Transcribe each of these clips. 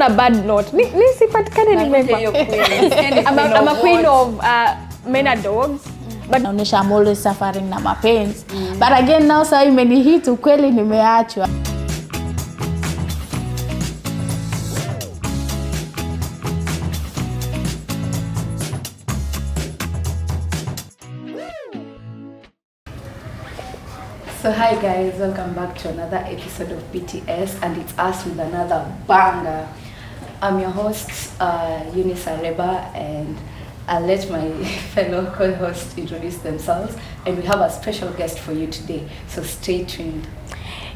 a bad note. Ni sipatikane nimekwa. I'm a queen of men and dogs. But naonesha I'm always suffering na mapenzi. But again now sasa imenihit ukweli nimeachwa. So hi guys, welcome back to another episode of BTS, and it's us with another banger. I'm your host, Eunice Areba, and I'll let my fellow co-hosts introduce themselves, and we have a special guest for you today, so stay tuned.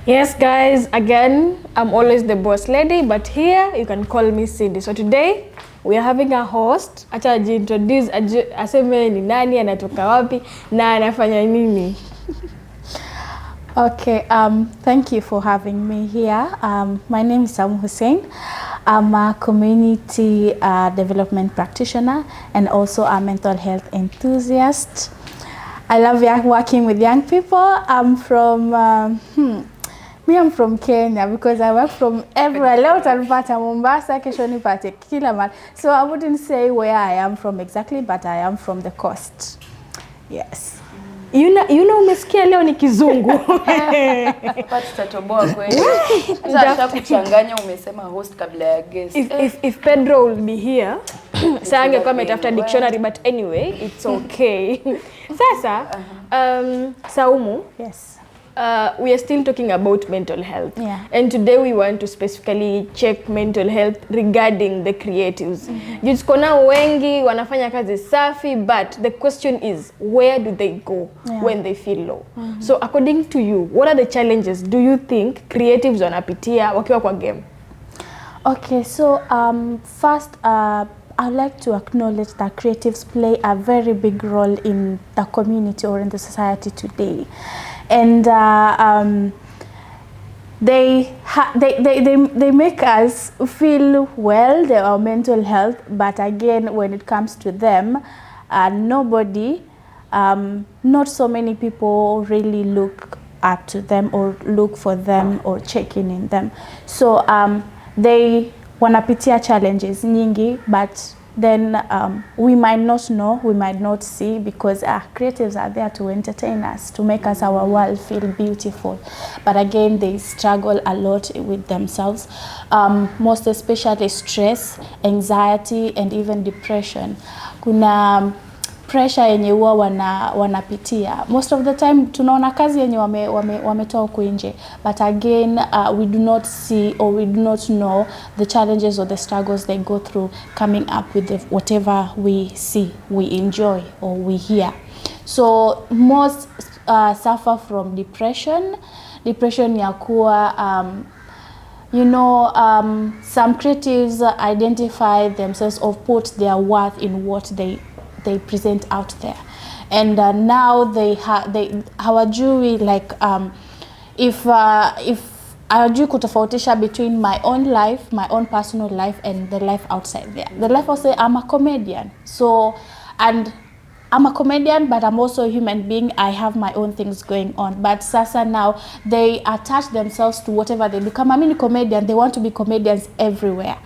yes guys, again, I'm always the boss lady, but here you can call me Cindy. So today we are having a host. Acha ajiintroduce, aseme ni nani, anatoka wapi na anafanya nini. Okay, thank you for having me here. My name is Saumu Hussein. I'm a community development practitioner and also a mental health enthusiast. I love working with young people. I'm from I'm from Kenya because I work from everywhere. Leo utanipata Mombasa, kesho nipate kila mahali. So I wouldn't say where I am from exactly, but I am from the coast. Yes. You know umesikia leo ni kizungu. Hapa tutatoboa kweli. Hata kuchanganya umesema host kabla ya guest. If Pedro will be here, sasa angekuwa ametafuta dictionary, but anyway, it's okay. Sasa Saumu, Yes. We are still talking about mental health. Yeah. And today we want to specifically check mental health regarding the creatives. Just kona wengi wanafanya kazi safi, but the question is, where do they go when they feel low? So according to you, what are the challenges do you think creatives wanapitia wakiwa kwa game? Okay, so first I'd like to acknowledge that creatives play a very big role in the community or in the society today. And they make us feel well, their mental health, but again when it comes to them, nobody, not so many people really look up to them or look for them or check in them. So they wanapitia challenges nyingi, but then we might not know, we might not see, because creatives are there to entertain us, to make us our world feel beautiful. But again, they struggle a lot with themselves, most especially stress, anxiety, and even depression. Kuna pressure yenye huwa wanapitia. Most of the time tunaona kazi yenye wametoa huko nje, but again we do not see or we do not know the challenges or the struggles they go through coming up with whatever we see, we enjoy or we hear. So most suffer from depression ya kuwa some creatives identify themselves or put their worth in what they present out there, and now they hawajui like if hawajui kutofautisha between my own life, my own personal life, and the life outside there. The life outside, I'm a comedian, and I'm a comedian, but I'm also a human being. I have my own things going on. But sasa now, they attach themselves to whatever they become. I mean, a comedian, they want to be comedians everywhere.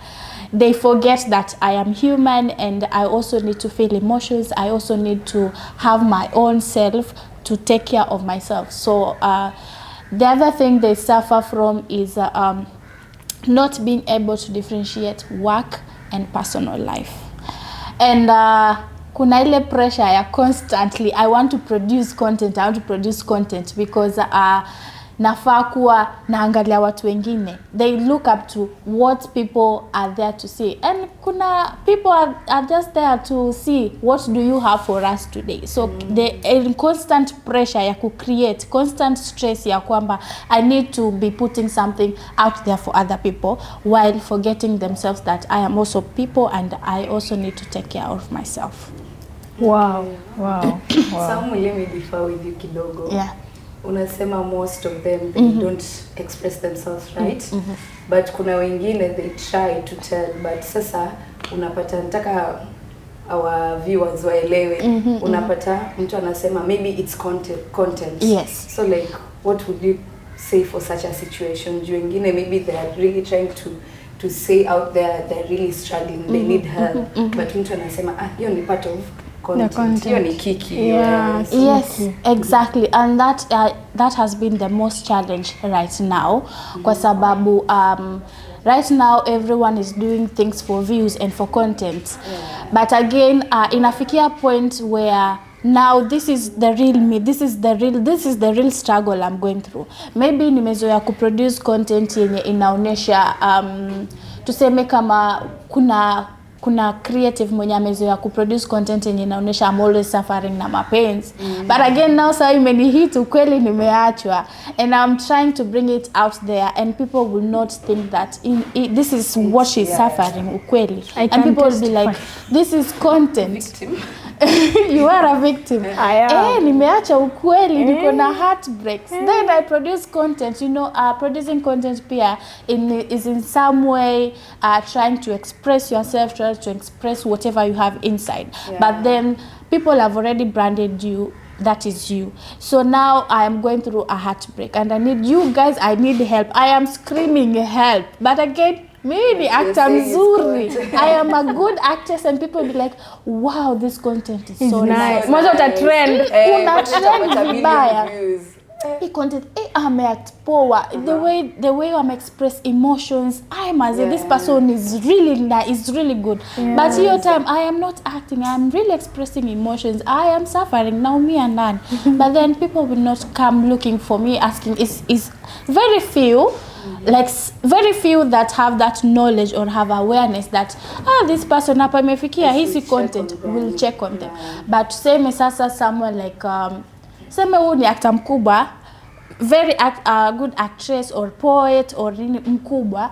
They forget that I am human and I also need to feel emotions. I also need to have my own self to take care of myself. So the other thing they suffer from is not being able to differentiate work and personal life. And kuna ile pressure ya constantly, I want to produce content because nafaa kuwa naangalia watu wengine. They look up to what people are there to see, and kuna people are just there to see what do you have for us today. So the constant pressure ya create, constant stress ya kwamba I need to be putting something out there for other people while forgetting themselves that I am also people and I also need to take care of myself. Wow. Some let me differ with you kidogo. Yeah. Unasema most of them they don't express themselves, right? But kuna wengine they try to tell, but sasa unapata nataka our viewers waelewe. Unapata mtu anasema maybe it's content. Yes. So like what would you say for such a situation? Wengine maybe they are really trying to to say out there they're really struggling, they need help, but mtu anasema hiyo ni part of content. Hiyo ni kiki. Yes, exactly. And that has been the most challenge right now kwa sababu right now everyone is doing things for views and for content. But again inafikia point where now this is the real me, this is the real struggle I'm going through. Maybe nimezoea kuproduce content yenye inaonesha tuseme kama kuna creative mwenye amezoea kuproduce content yenye inaonesha I'm always suffering na mapenzi. But again now sasa imenihit ukweli nimeachwa, and I'm trying to bring it out there, and people will not think that this is what she's suffering ukweli, and people will be like this is content. Victim. You are a victim. Nimeacha ukweli, niko na heartbreaks. Then I produce content, you know, producing content pia is in some way trying to express yourself, trying to express whatever you have inside. But then people have already branded you, that is you. So now I am going through a heartbreak and I need you guys, I need help. I am screaming help. But again, mimi ni actor mzuri. I am a good actress, and people be like, wow, this content is so nice. Mwanzo uta trend. Una trend vibaya. Hii content, ameact poa. The way I'm express emotions, this person is really nice, is really good. But your time, I am not acting, I am really expressing emotions. I am suffering, now me and none. But then people will not come looking for me, asking, is very few. Like very few that have that knowledge or have awareness that this person hapa imefikia hisi content, will check on them. But same sasa someone like sema huyu ni actor mkubwa, very good actress or poet or mkubwa,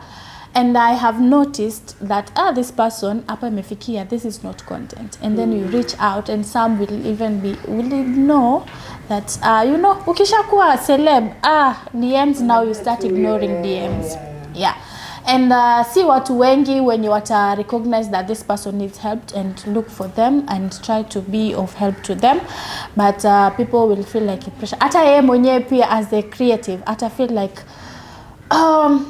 and I have noticed that this person hapa imefikia, this is not content, and then you reach out, and some will even know that you know, ukishakuwa celeb, DMs, now you start ignoring DMs. And see watu wengi when you recognize that this person needs help and look for them and try to be of help to them. But people will feel like pressure. Hata yeye mwenyewe pia as a creative, hata feel like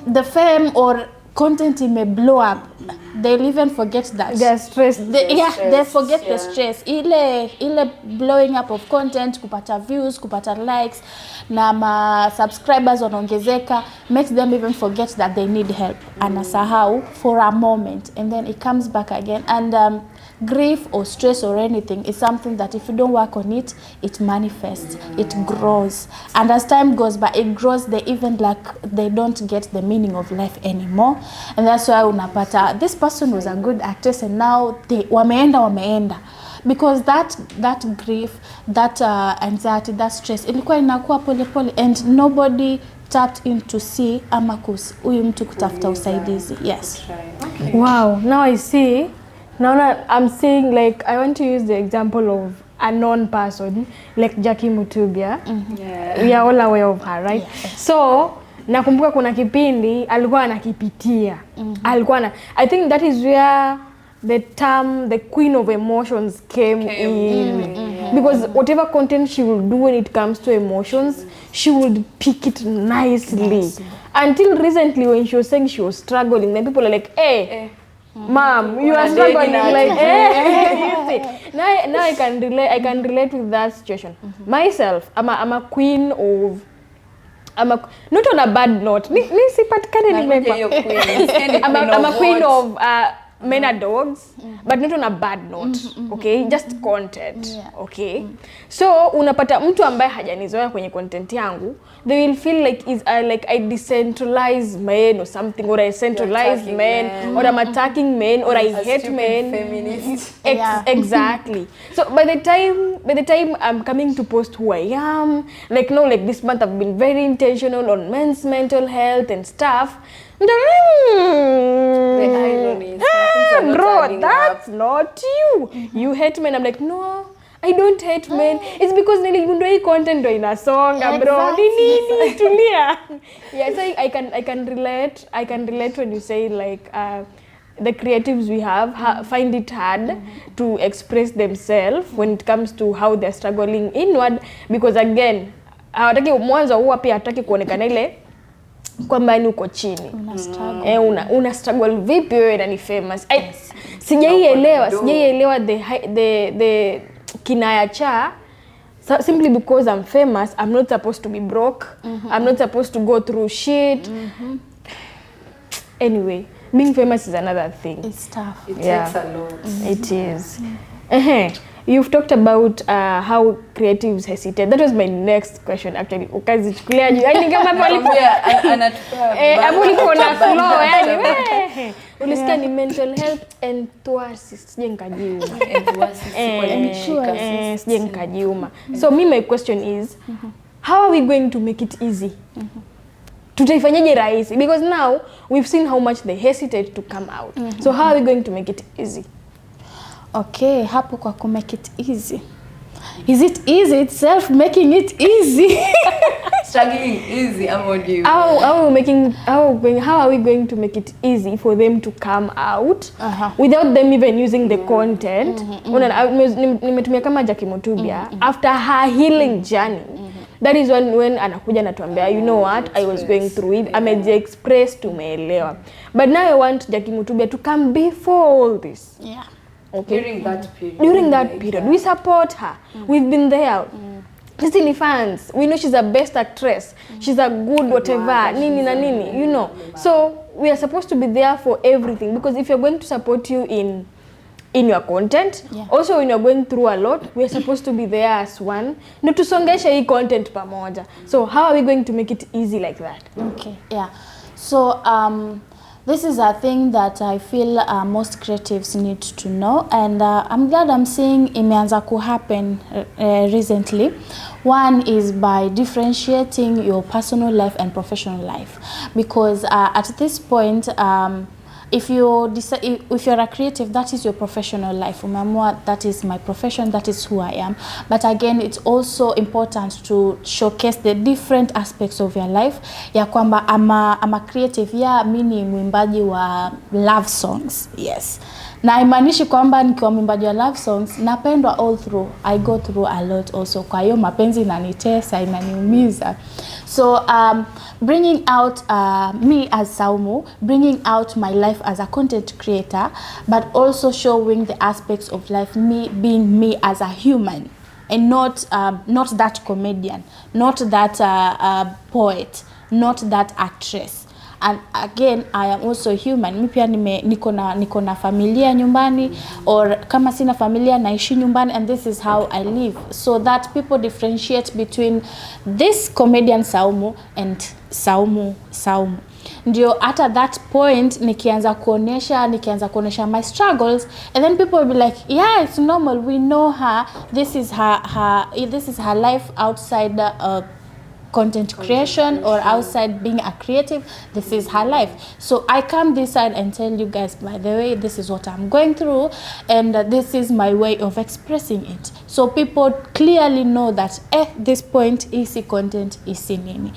the fame or content may blow up. They'll even forget that. They're stressed. They forget the stress. Ile blowing up of content, kupata views, kupata likes, na ma subscribers wanaongezeka, makes them even forget that they need help. Anasahau for a moment, and then it comes back again. And grief or stress or anything is something that if you don't work on it, it manifests, it grows. And as time goes by, it grows, they even they don't get the meaning of life anymore. And that's why unapata, this person was a good actress and now they wameenda. Because that grief, that anxiety, that stress, ilikuwa inakuwa pole, and nobody tapped in to see amakus huyu mtu kutafuta usaidizi. Yes. Okay. Wow, now I see. Now I'm seeing, like, I want to use the example of a known person like Jackie Mutubia. We are all aware of her, right? So nakumbuka kuna kipindi alikuwa anakipitia. I think that is where the term the queen of emotions came in. Because whatever content she will do when it comes to emotions, she would pick it nicely. Until recently when she was saying she was struggling, then people are like, hey, mom, you are struggling, like, now I can relate with that situation. Myself, I'm a queen of, not on a bad note. I'm a queen of men are dogs, but not on a bad note. Okay, just content. Okay, so unapata mtu ambaye hajanizoea kwenye content yangu, they will feel like like I decentralize men or something, or I centralize men, or I'm attacking men, or I hate men. Feminist. Exactly. So by the time I'm coming to post who I am, like this month I've been very intentional on men's mental health and stuff. The irony is bro, that's not you. You hate men. I'm like, no, I don't hate men. It's because nili content do ina songa, bro. Nini tulia. Yeah, so I can relate. I can relate when you say like the creatives we have find it hard to express themselves when it comes to how they're struggling inward, because again, hawataki mwanzo huwa pia hataki kuonekana ile kwamba ni uko chini. Una struggle vipi wewe na ni famous? Sijaielewa the kinaya cha simply because I'm famous, I'm not supposed to be broke. I'm not supposed to go through shit. Anyway, being famous is another thing. It's tough. It takes a lot. It is. You've talked about how creatives hesitate. That was my next question actually. Ukazichukulia juu. Yaani kama hapo niko na flow yani. Ulisikia ni mental health and thwarsis. Sije nikajiuma. Sije nikajiuma. So my question is, how are we going to make it easy? Tutaifanyaje rahisi? Because now we've seen how much they hesitate to come out. So how are we going to make it easy? Okay, hapo kwa ku make it easy. Is it easy itself making it easy? Struggling easy, how do you? How are we going to make it easy for them to come out without them even using the content? Nimetumia kama Jackie Mutubia after her healing journey. That is when anakuja natuambia, you know what, I was going through it. Express tumeelewa. But now I want Jackie Mutubia to come before all this. Yeah. Okay. During that period. We support her. We've been there. Disney fans. We know she's a best actress. She's a good whatever. Nini na nini, you know. So we are supposed to be there for everything, because if you're going to support you in your content, also when you're going through a lot, we are supposed to be there as one. No tusongesha hii content pamoja. So how are we going to make it easy like that? Okay. Yeah. So this is a thing that I feel most creatives need to know, and I'm glad I'm seeing imeanza ku happen recently. One is by differentiating your personal life and professional life, because at this point, if you're a creative, that is your professional life. Umeamua, that is my profession, that is who I am. But again, it's also important to showcase the different aspects of your life. Ya kwamba I'm a creative, mimi ni mwimbaji wa love songs. Yes. Na imaanishi kwamba nikiwa mwimbaji wa love songs napendwa all through. I go through a lot also. Kwa hiyo mapenzi inanitesa, inaniumiza. So bringing out me as Saumu, bringing out my life as a content creator, but also showing the aspects of life, me being me as a human, and not that comedian, not that poet, not that actress. And again, I am also human. Mi pia niko na familia nyumbani, or kama sina familia naishi nyumbani, and this is how I live. So that people differentiate between this comedian Saumu and Saumu. Ndio at that point nikianza kuonesha my struggles, and then people will be like, yeah, it's normal, we know her, this is her life outside content creation or outside being a creative. This is her life. So I come this side and tell you guys, by the way, this is what I'm going through, and this is my way of expressing it. So people clearly know that this point easy content is nini,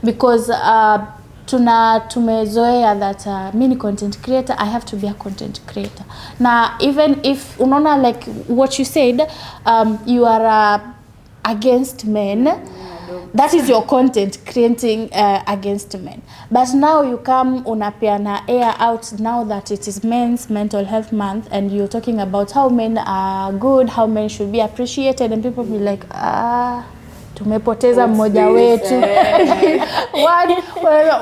because tumezoea that mini content creator, I have to be a content creator. Now even if unaona, like what you said, you are against men, that is your content creating against men. But now you come unapeana air out now that it is Men's Mental Health Month, and you're talking about how men are good, how men should be appreciated, and people be like, tumepoteza mmoja wetu.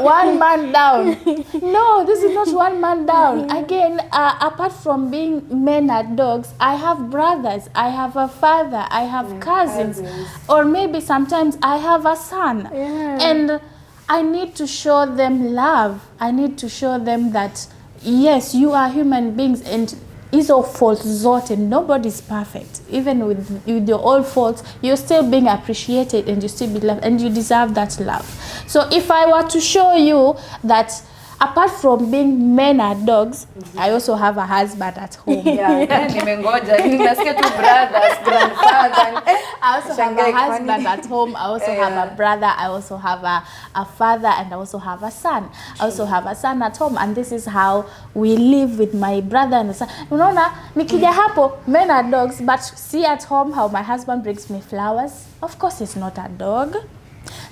one man down. No, this is not one man down. Again, apart from being men are dogs, I have brothers, I have a father, I have cousins, or maybe sometimes I have a son. And I need to show them love. I need to show them that yes, you are human beings, and hizo faults zote, nobody's perfect. Even with your all faults, you're still being appreciated, and you still be loved, and you deserve that love. So if I were to show you that apart from being men are dogs, I also have a husband at home. Nimengoja, nimesikia tu brothers, grandfather. I also have a husband at home. I also have a brother. I also have a father, and I also have a son. I also have a son at home, and this is how we live with my brother and the son. Unaona, nikija hapo, men are dogs, but see at home how my husband brings me flowers. Of course, it's not a dog.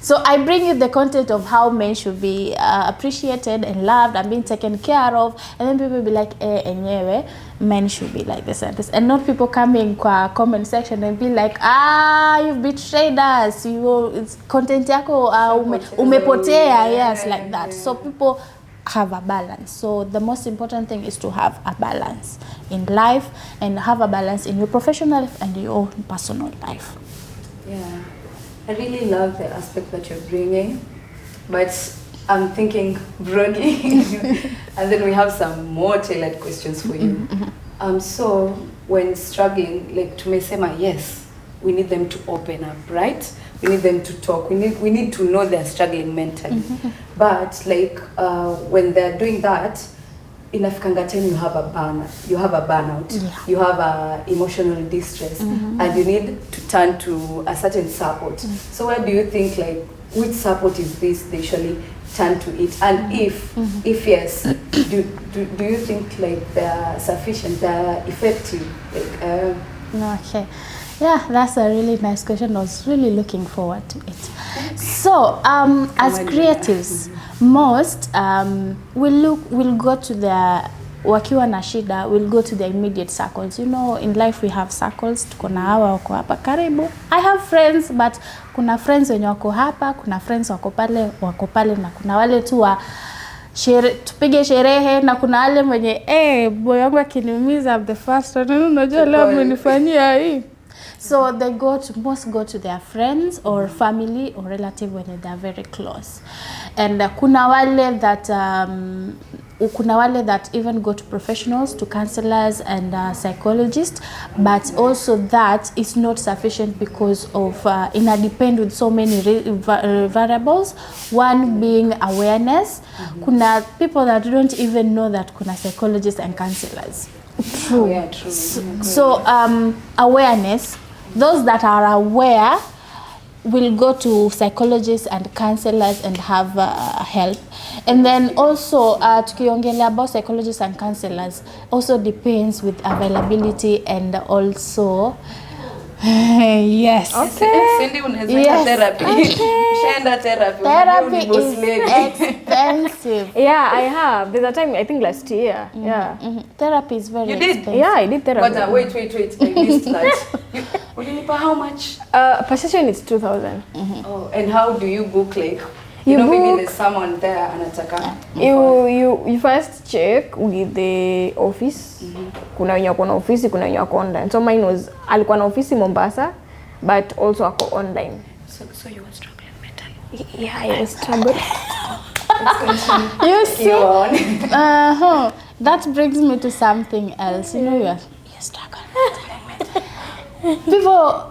So I bring you the content of how men should be appreciated and loved and being taken care of, and then people will be like, enyewe, men should be like this and this, and not people coming kwa comment section and be like, you've betrayed us, it's content yako umepotea, yes, like that. So people have a balance. So the most important thing is to have a balance in life and have a balance in your professional life and your own personal life. Yeah, I really love the aspect that you're bringing, but I'm thinking broadly, and then we have some more tailored questions for you. So when struggling, like tumesema, yes, we need them to open up, right? We need them to talk. We need to know they're struggling mentally. But like when they're doing that, in African time you have a burnout, you have a emotional distress, and you need to turn to a certain support. So where do you think, like, which support is this they usually turn to it? And if yes, do you think like they're sufficient, they're effective? Like, Okay. Yeah, that's a really nice question. I was really looking forward to it. So, as creatives, most will go to the wakiwa na shida, will go to the immediate circles. You know, in life we have circles. Kuna hawa wako hapa karibu. I have friends, but kuna friends wenye wako hapa, kuna friends wako pale, na kuna wale tu wa tupige sherehe, na kuna wale mwenye boy wangu akiniumiza, I'm the first one, unajua leo amenifanyia hii. So they most go to their friends or family or relative when they are very close. And kuna wale that even go to professionals, to counselors and psychologists, but also that is not sufficient because of depend with so many variables. One being awareness. Kuna people that don't even know that kuna psychologists and counselors. True. Yeah, true. So awareness. Those that are aware will go to psychologists and counselors and have help. And then also tukiongelea about psychologists and counselors also depends with availability and also yes. Okay. Cindy unaweza therapy. Ushaenda therapy. Therapy is expensive. Yeah, I have. There's a time, I think last year. Yeah. Therapy is very expensive. Yeah, I did therapy. But wait. I missed that. Ulilipa how much? Per session it's 2,000. Oh, and how do you book, like? You know, maybe book, there's someone there anataka. You first check with the office. Kuna wenye wako na ofisi, kuna wenye wako online. So mine was alikuwa na ofisi Mombasa, but also wako online. So you were struggling mentally. Yeah, I was struggling. You see? That brings me to something else. You know, you're struggling. People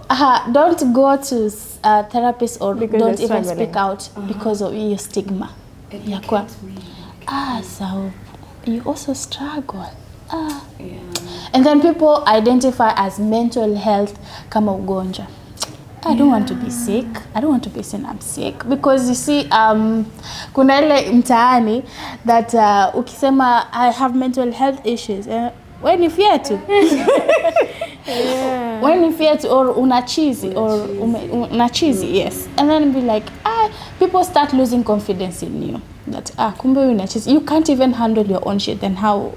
don't go to therapists or don't even speak out because of your stigma. So you also struggle. And then people identify as mental health kama ugonjwa. I don't want to be sick. I don't want to be saying I'm sick. Because you see, kuna ile mtaani that ukisema I have mental health issues. When if yet to when if yet or unachizi or unachizi, yes, and then be like people start losing confidence in you that kumbe unachizi, you can't even handle your own shit, then how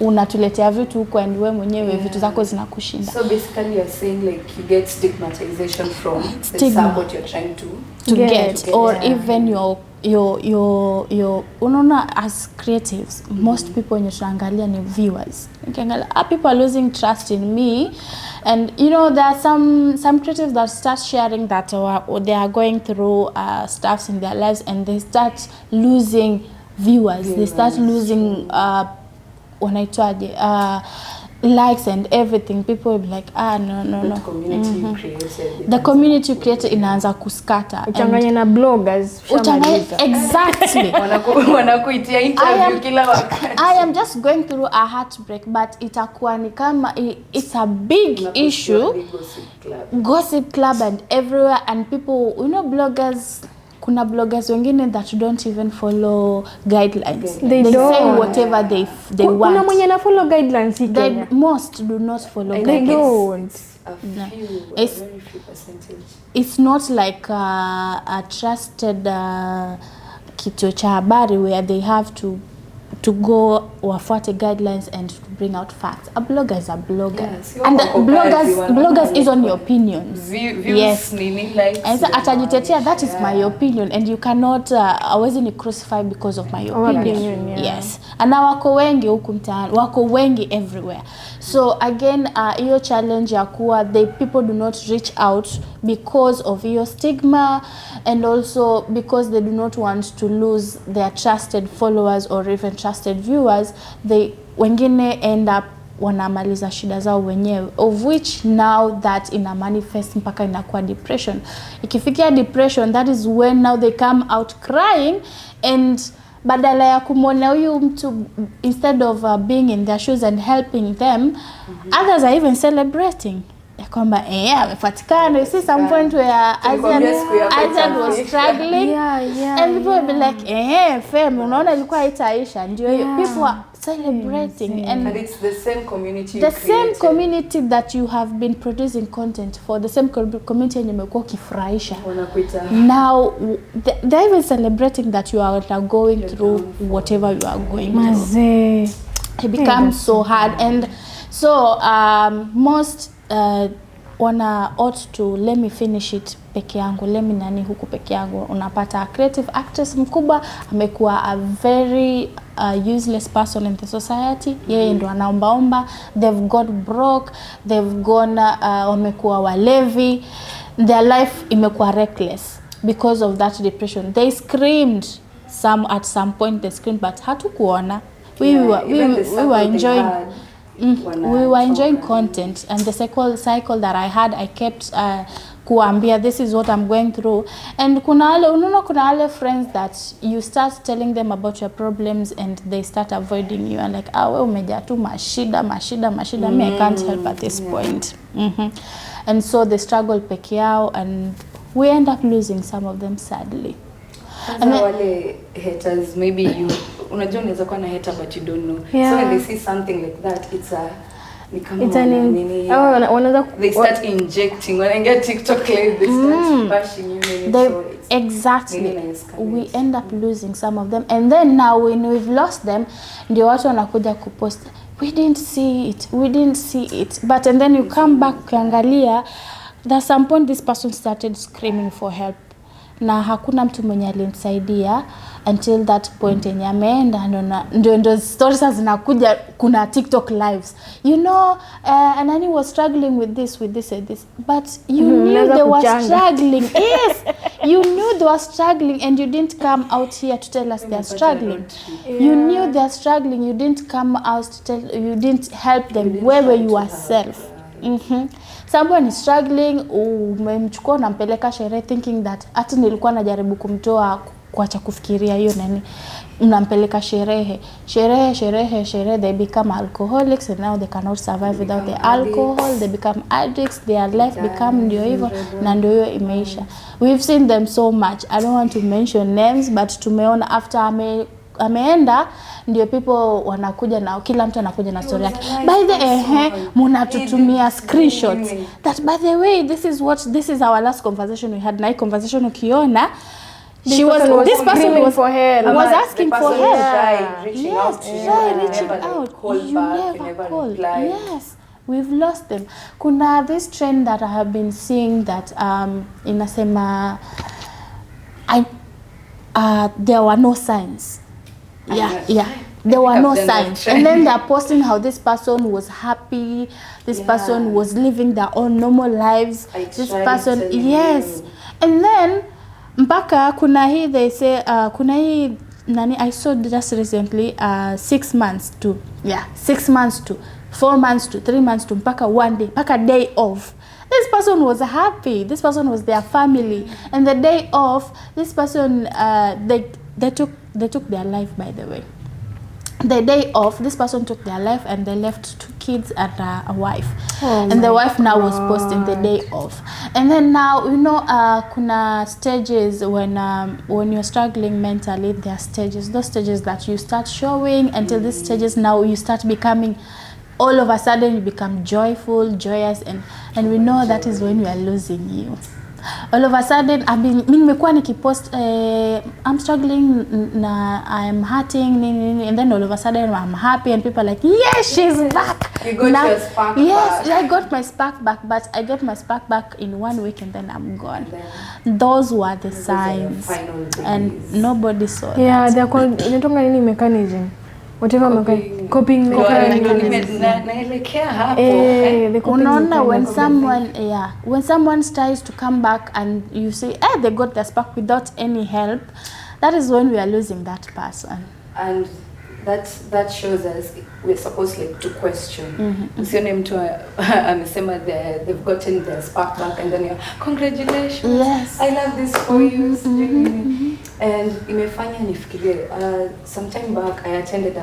unatuletea vitu huko and wewe mwenyewe vitu zako zinakushinda. So basically you're saying like you get stigmatization from the support you're trying to get. Or even your unaona, as creatives, most people when you tunaangalia ni viewers. Ukiangalia people are losing trust in me, and you know there are some creatives that start sharing that they are going through stuffs in their lives and they start losing viewers. They start losing wanaitwaje likes and everything. People will be like no. The community created inaanza kuskata. Uchanganye na bloggers. Exactly. Wanakuitia interview kila wakati. I am just going through a heartbreak, but itakuwa ni kama it's a big issue. Gossip club and everywhere, and people, you know, bloggers kuna bloggers wengine that don't even follow guidelines. They say don't. whatever they Kuna want. mwenye na follow guidelines hii They Kenya. most do not follow They guidelines. don't. A few, It's- a very few percentage. It's not like a trusted kituo cha habari where they have to go wafuate guidelines and to bring out facts. A blogger is a blogger. Yes, And bloggers bloggers is on your opinions. Views, Yes. nini, likes, And so atajitetea, that is my opinion, and you cannot awezi ni crucify because of my opinion. opinion, yeah. Yes. And na wako wengi huku mtaani, wako wengi everywhere. So again, hiyo challenge ya kuwa people do not reach out because of your stigma, and also because they do not want to lose their trusted followers or even trusted viewers. They wengine end up wanamaliza shida zao wenyewe, of which now that ina manifest mpaka inakuwa depression. Ikifikia depression, that is when now they come out crying, and badala ya kumwona huyu mtu, instead of being in their shoes and helping them, others are even celebrating ya kwamba amepatikana. You see some point where Azan was struggling, and people will be like fame, unaona ilikuwa haitaisha, ndio hiyo. People are celebrating, and it's the same community. The same community that you have been producing content for, the same community yenye umekuwa ukifurahisha. Now they're even celebrating that you are now going through whatever you are going through. It becomes so hard, and so most ought to let me finish it peke yangu, let me nani huku peke yangu. Unapata creative actress mkubwa amekuwa a very useless person in the society. Yeye ndo anaombaomba, they've got broke, they've gone wamekuwa walevi, their life imekuwa reckless because of that depression. They screamed at some point, they screamed, but hatukuona. We were enjoying we were enjoying content, and the cycle that I had, I kept kuambia this is what I'm going through. And kuna wale friends that you start telling them about your problems and they start avoiding you, and like wewe umejaa tu mashida, me I can't help at this point. And so they struggle peke yao, and we end up losing some of them sadly. And wale haters, maybe you unajua unaweza kuwa na hater but you don't know. So when they see something like that, it's they start injecting. When I get TikTok live, they start bashing you. Exactly. We end up losing some of them, and then now when we've lost them, ndio watu wanakuja kupost, we didn't see it, but and then you come back ukiangalia, there's some point this person started screaming for help, na hakuna mtu mwenye alinisaidia until that point yenye ameenda, ndio stories zinakuja. Kuna TikTok lives, Anani was struggling with this and this, but you knew they were struggling. Yes, you knew they were struggling, and you didn't come out here to tell us they're struggling. You knew they're struggling, you didn't come out to tell, you didn't help them. Where were you yourself? Someone is struggling, umemchukua unampeleka sherehe thinking that ati nilikuwa najaribu kumtoa kuacha kufikiria hiyo nani, unampeleka sherehe, they become alcoholics, and now they cannot survive without the alcohol. They become addicts, their life become ndio hivyo, na ndio hiyo imeisha. We've seen them so much. I don't want to mention names, but tumeona after ameenda ndio people wanakuja na kila mtu anakuja na story yake. By the mnatutumia screenshots that by the way this is our last conversation we had. Na hii conversation ukiona this person was asking for help. Reaching out. You never call. Yes, we've lost them. Kuna this trend that I have been seeing that inasema there were no signs. There were no signs, and then they're posting how this person was happy, this person was living their own normal lives, this person, yes. And then mpaka kuna hii, they say kuna hii nani, I saw just recently 6 months to 4 months to 3 months to mpaka 1 day, mpaka day off. This person was happy, this person was their family, and the day off, this person they took their life, by the way. the day off, this person took their life and they left 2 kids and a wife. And the wife now was posting the day off. And then now, you know, kuna stages when you're struggling mentally, there are stages. Those stages that you start showing until these stages now you start becoming, all of a sudden you become joyful, joyous, and we know that is when we are losing you. All of a sudden, nimekuwa nikipost, I'm struggling, I'm hurting, and then all of a sudden I'm happy and people are like, yes, she's back. You got your spark back. Yes, I got my spark back, but I get my spark back in 1 week and then I'm gone. Those were the signs, and nobody saw that. They're called, inatonga nini mechanism? Whatever coping mechanism. Naelekea hapo. The coping Unaona, mechanism. when someone tries to come back and you say, they got the spark without any help, that is when we are losing that person. And that shows us we're supposed like to question. Usione mtu amesema they've gotten their spark back and then you're, congratulations. Yes. I love this for you. And imefanya nifikirie, some time back I attended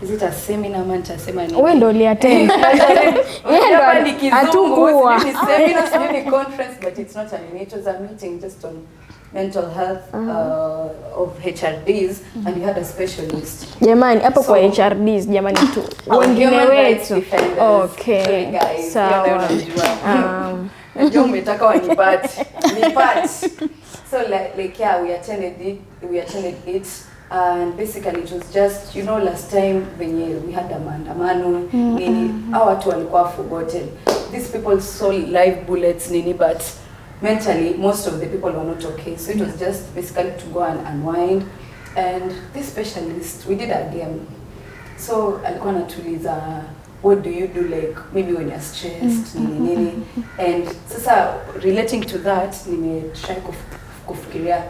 is it a seminar man tasema nini? Wewe ndo uliattend. Hapa ni kizungu. Hatukuwa. Ni seminar, ni conference, but it's not a meeting. It was a meeting just on mental health of HRDs, and you had a specialist. Jamani, hapo kwa HRDs jamani tu. Wengine wetu. Okay. Guys, Sawa. Najua umetaka wanipati. So like yeah, we attended it. And basically it was just, you know, last time when we had a maandamano, nini, our watu walikuwa forgotten. These people saw live bullets, nini, but mentally most of the people were not okay. So it was just basically to go and unwind. And this specialist, we did a game. So alikuwa anatuliza, what do you do, like maybe when you're stressed, nini. And sasa relating to that, try kufikiria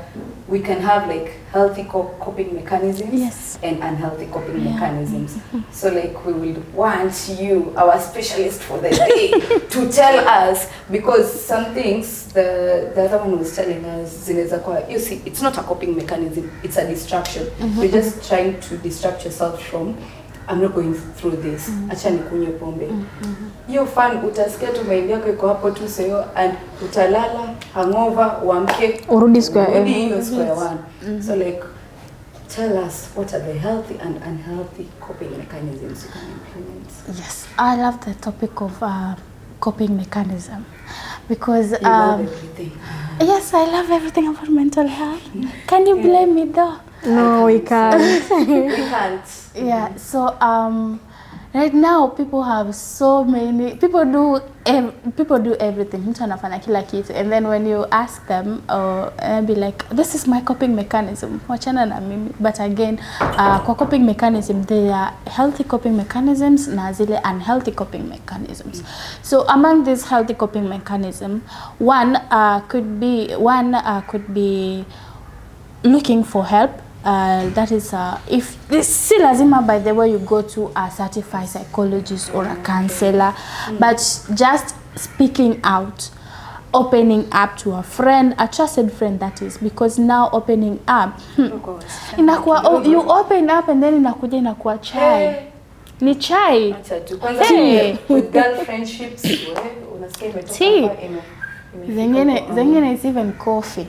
we can have like healthy coping mechanisms and unhealthy coping mechanisms. So like we will want you, our specialist for the day, to tell us, because some things the other one was telling us, you see, it's not a coping mechanism, it's a distraction. You're just trying to distract yourself from, I'm not going through this. Acha nikunywe pombe. Hiyo fun utasikia tu mind yako iko hapo tu sio, and utalala hangover, uamke urudi square one. So like tell us, what are the healthy and unhealthy coping mechanisms you can implement? Yes, I love the topic of coping mechanism because you love everything. Yes, I love everything about mental health. Can you blame me though? No, we can't. We can't. Yeah, so right now people have so many, people do everything. Mtu anafanya kila kitu, and then when you ask them, and be like, this is my coping mechanism, wachana na mimi. But again, kwa coping mechanism, there are healthy coping mechanisms na zile unhealthy coping mechanisms. So among these healthy coping mechanism, one could be looking for help. That is if this si lazima, by the way, you go to a certified psychologist or a counselor, but just speaking out, opening up to a friend, a trusted friend, that is, because now opening up inakuwa, you open up and then inakuwa chai. Ni chai. Acha tu kwanza with girl friendships unasikia imetoka zengine is even coffee.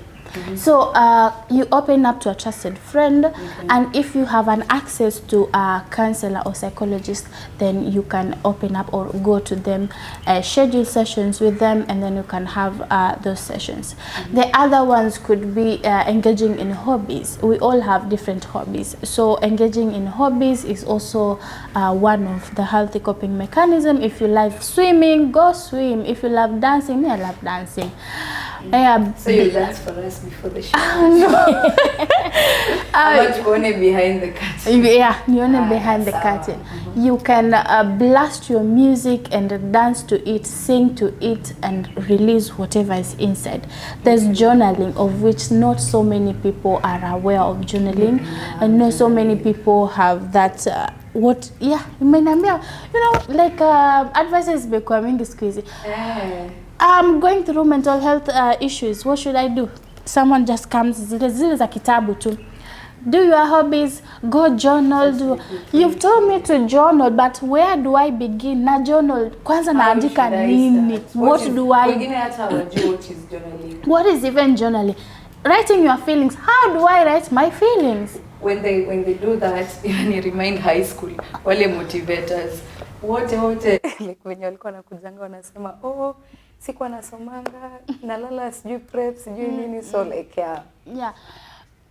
So you open up to a trusted friend, and if you have an access to a counselor or psychologist, then you can open up or go to them, schedule sessions with them, and then you can have those sessions. The other ones could be engaging in hobbies. We all have different hobbies, so engaging in hobbies is also one of the healthy coping mechanism. If you love swimming, go swim. If you love dancing, me, I love dancing. So you dance for us before the show? No. I want to go behind the curtain. Yeah, nione behind the curtain. You can blast your music and dance to it, sing to it, and release whatever is inside. There's journaling, of which not so many people are aware of journaling, and not so many people have that. Like advices becoming squeezy. I'm going through mental health issues. What should I do? Someone just comes, zile za kitabu tu. do your hobbies, go journal. You've told me to journal, but where do I begin? Na journal, kwanza naandika nini? What do I? What is even journaling? Writing your feelings. How do I write my feelings? When they do that, even you remind high school, wale motivators, wote like when walikuwa nakujanga wanasema, oh, sikuwa nasomanga, nalala sijui prep, sijui nini, so like yeah.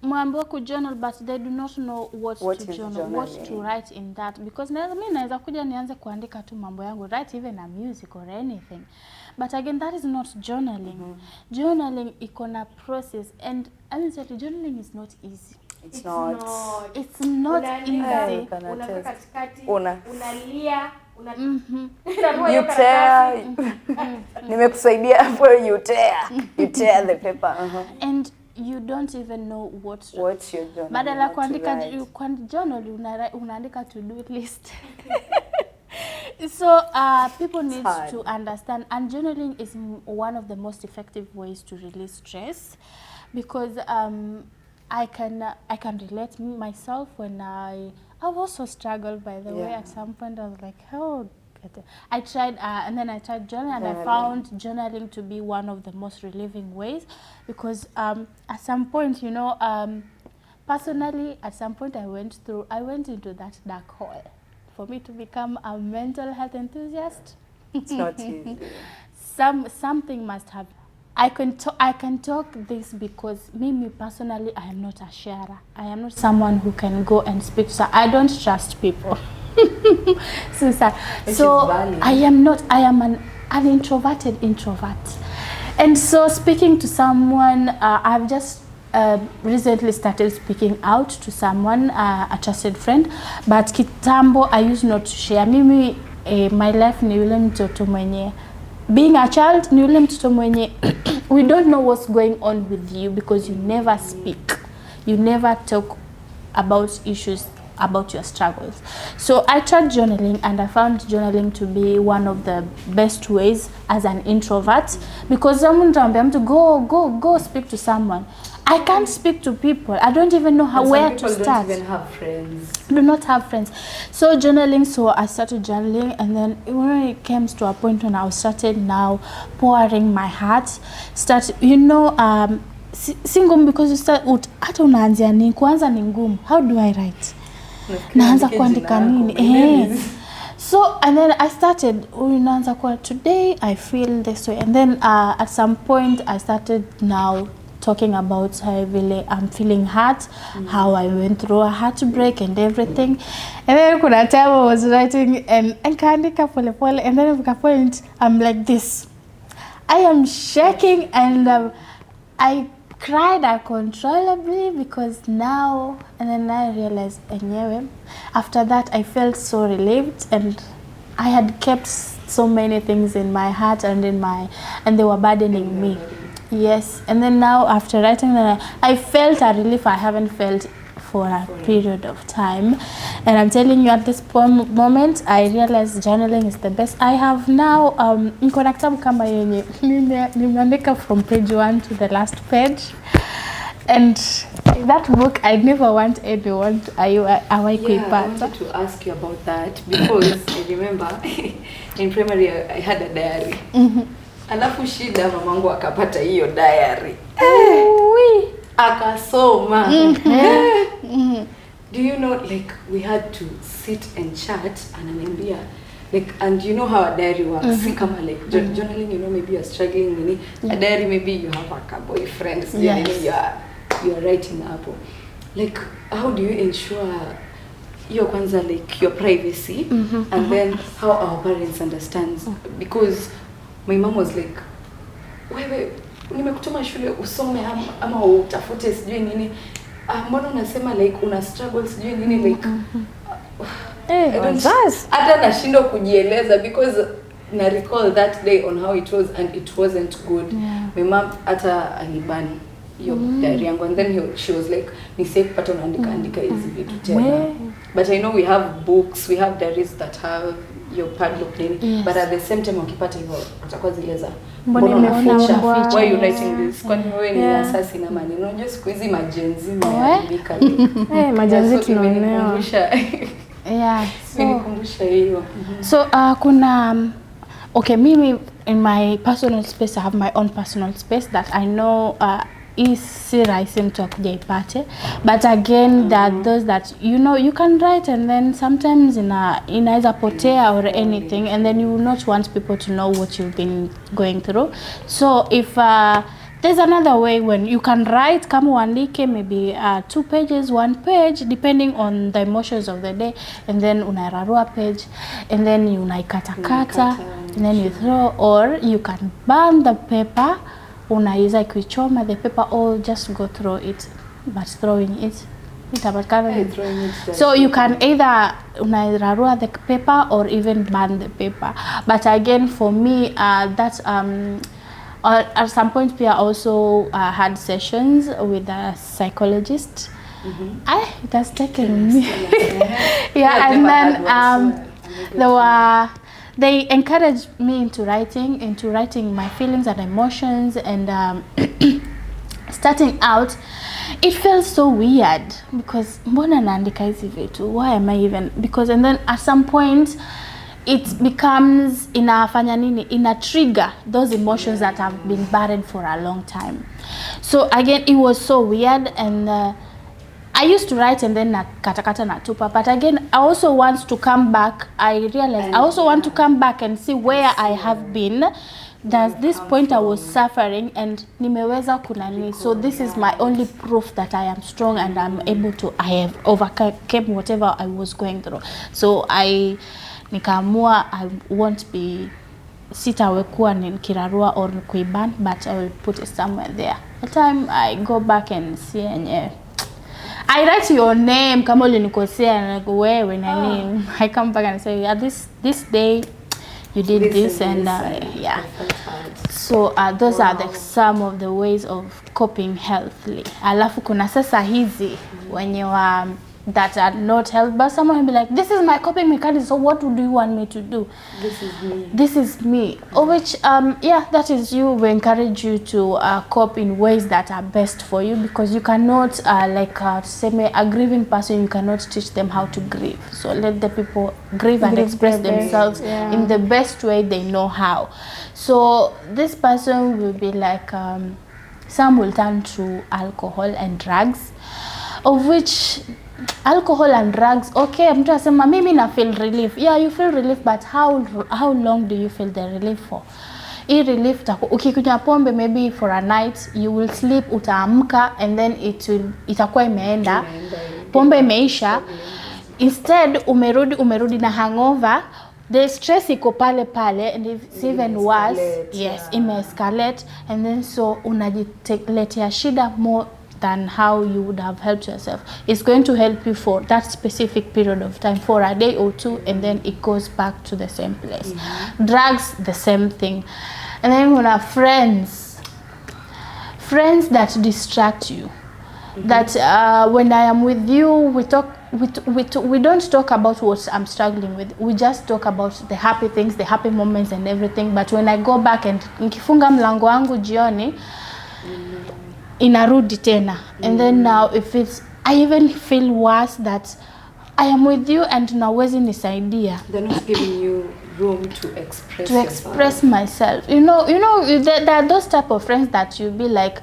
Mwambo ku journal, but they do not know what to journal, what to write in that, because mimi naweza kuja nianze kuandika tu mambo yangu, write even a music or anything, but again that is not journaling. Journaling iko na process, and I mean journaling is not easy. It's not easy. Unafika katikati, unalia, you tear. Nimekusaidia hapo, you tear the paper. And you don't even know what's your journal. Badala kuandika journal unaandika to-do list. So people need to understand, and journaling is one of the most effective ways to release stress, because I can relate myself when I also struggled, by the way. At some point I was like, oh, I tried and then I tried journaling, and I found journaling to be one of the most relieving ways, because at some point, you know, personally, at some point I went into that dark hole. For me to become a mental health enthusiast, it's not easy. Something must happen. I can talk this because me personally, I am not a sharer. I am not someone who can go and speak. So I don't trust people. So I am an introverted introvert. And so speaking to someone, I've just recently started speaking out to someone, a trusted friend, but kitambo I used not to share. Mimi my life ni yule mtoto mwenye, being a child ni yule mtoto mwenye we don't know what's going on with you, because you never speak, you never talk about issues, about your struggles. So I tried journaling, and I found journaling to be one of the best ways as an introvert, because someone told me to go speak to someone. I can't speak to people. I don't even know where to start. Don't even have friends. Do not have friends. So journaling, so I started journaling, and then when it came to a point when I started now pouring my heart, single, because you start hata unaanzia ni kwanza ni ngumu. How do I write? Naanza kuandika nini? So and then I started today I feel this way, and then at some point I started now talking about how really I'm feeling hurt, how I went through a heartbreak and everything. And then kuna time I was writing and kaandika pole pole, and then at a point I'm like this. I am shaking, and I cried uncontrollably, because now, and then I realized anyway, after that I felt so relieved, and I had kept so many things in my heart and they were burdening me. Yes, and then now after writing that, I felt a relief I haven't felt for a period of time. And I'm telling you, at this moment, I realized journaling is the best. I have now niko na kitabu kama yenye nimeandika from page 1 to the last page. And that book, I never want anyone to I wanted to ask you about that, because I remember in primary I had a diary. Alafu shida mamangu akapata hiyo diary. Akasoma. Do you know, like, we had to sit and chat, ananiambia, like, and you know how a diary works. Si kama like journaling, you know, maybe you're struggling, a diary, maybe you have a boyfriend, you're writing up. Like, how do you ensure your kwanza, like, your privacy, and then how our parents understand? Because my mom was like, wewe nimekutuma shule usome ama utafute sijui nini, mbona unasema like una struggle sijui nini, like hata nashindo kujieleza, because na recall that day on how it was, and it wasn't good. My mom hata alibani hiyo diary yangu, and then she was like, ni safe kupata unaandika hizi vitu tena. But I know we have books, we have diaries that have your padlock nini. Yes. But at the same time ukipata hivyo utakuwa zile za Mbona umeficha? why you writing this? Kwani wewe ni assassin ama nini? Unajua siku hizi majenzi mmeandika. Majenzi tunaonewa. Yeah. Nikumbusha hiyo. So kuna okay, mimi in my personal space I have my own personal space that I know is rahisi mtu akuja ipate, but again that those that you know you can write and then sometimes inaweza potea or anything, and then you will not want people to know what you've been going through. So if there's another way when you can write kama uandike maybe 2 pages, 1 page depending on the emotions of the day, and then unararua page and then you unaikata and then you throw, or you can burn the paper, unaiza kuichoma the paper, or just go throw it, but throwing it so you can either unararua the paper or even burn the paper. But again for me that at some point we also had sessions with a psychologist. It has taken me yeah, and then they encouraged me into writing my feelings and emotions, and starting out it felt so weird because mbona naandika hizi vitu, why am I even, because and then at some point it becomes inafanya nini, ina trigger those emotions that have been buried for a long time. So again it was so weird, and I used to write and then katakata natupa, but again I also want to come back. I realized I also want to come back and see where I have been. There's this point I was suffering and nimeweza kunani, so this is my only proof that I am strong and I'm able to, I have overcome whatever I was going through. So nikaamua I won't be sitawekuwa nikirarua or kuiban, but I will put it somewhere there. The time I go back and see and I write your name kama ulinikosea like wewe nani, I come back and say this day you did this and yeah. So those are some of the ways of coping healthily. Alafu kuna sasa hizi wenye that are not healthy, but someone will be like, this is my coping mechanism, so what do you want me to do? This is me. Which yeah, that is you. We encourage you to cope in ways that are best for you, because you cannot say a grieving person, you cannot teach them how to grieve. So let the people grieve and express themselves in the best way they know how. So this person will be like some will turn to alcohol and drugs, of which alcohol and drugs, okay, mtu asema mimi na feel relief. Yeah, you feel relief, but how long do you feel the relief for? Hii relief ukikunywa pombe maybe for a night, you will sleep, utaamka and then itakuwa imeenda, pombe imeisha. Instead umerudi na hangover, the stress iko pale and it's even worse. Yes, escalate, and then so unajiletea shida more than how you would have helped yourself. It's going to help you for that specific period of time, for a day or two, and then it goes back to the same place. Drugs, the same thing. And then we have friends that distract you. That when I am with you, we don't talk about what I'm struggling with. We just talk about the happy things, the happy moments and everything. But when I go back and nikifunga mlango wangu jioni, inarudi tena. And then now I even feel worse that I am with you and nawezi nisaidia. They're not giving you room to express myself. You know, there are those type of friends that you'll be like,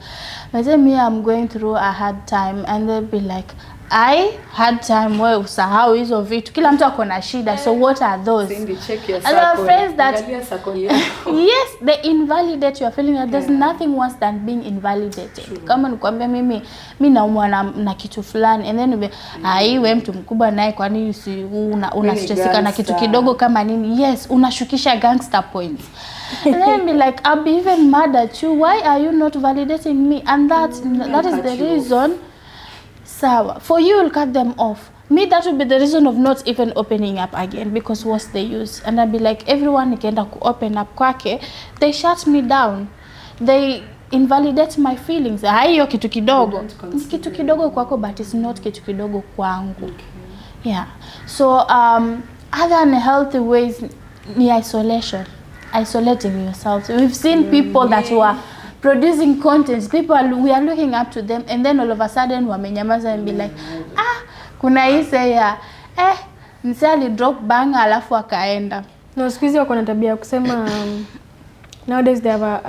me, I'm going through a hard time, and they'll be like, I had time where usahau hizo vitu, kila mtu ako na shida, so what are those? Other friends that yes, they invalidate your feeling. There's nothing worse than being invalidated. Kama nikwambia mimi naumwa na kitu fulani, and then wewe mtu mkubwa naye kwani una stressika na kitu kidogo kama nini? Yes, unashukisha gangster points. And then be like, I'll be even mad at you. Why are you not validating me? And that is the reason. Sawa. For you, you'll cut them off. Me, that would be the reason of not even opening up again, because what's the use? And I'd be like, everyone ikienda ku open up kwake, they shut me down. They invalidate my feelings. Hiyo kitu kidogo. Kitu kidogo kwako, but it's not kitu kidogo kwangu. Yeah. So other unhealthy ways ni isolation, isolating yourself. We've seen people that were producing content, we are looking up to them, and then all of a sudden wamenyamaza and be like, kuna hii ya msali drop banga alafu akaenda. No, squeeze wako na tabia kusema nowadays they have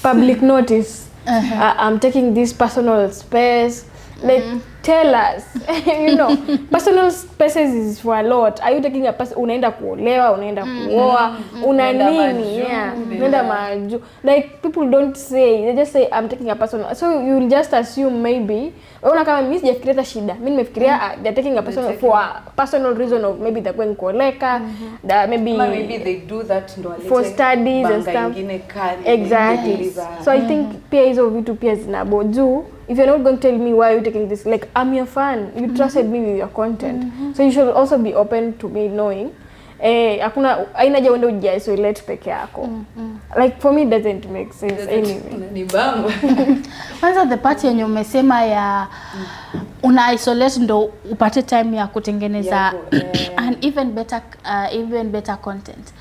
public notice. I'm taking this personal space. Like, tell us, you know, personal spaces is for a lot. Are you taking a unaenda kuolewa, unaenda kuoa, una nini? Unaenda maju. Like, people don't say, they just say I'm taking a personal. So you'll just assume maybe, una kama mimi sijafikiria shida. Mimi nimefikiria they're taking a personal for a personal reason of maybe they're going kuoleka, that maybe they do that for studies and stuff. Exactly. So I think pia hizo vitu pia zinabo juu. If you're not going to tell me why you're taking this, like, I'm your fan, you trusted me with your content, so you should also be open to me knowing hakuna aina haja uende ujiisolate peke yako. Like, for me it doesn't make sense anyway. Kwanza the part yenye umesema ya una isolate ndo upate time ya kutengeneza an even better content.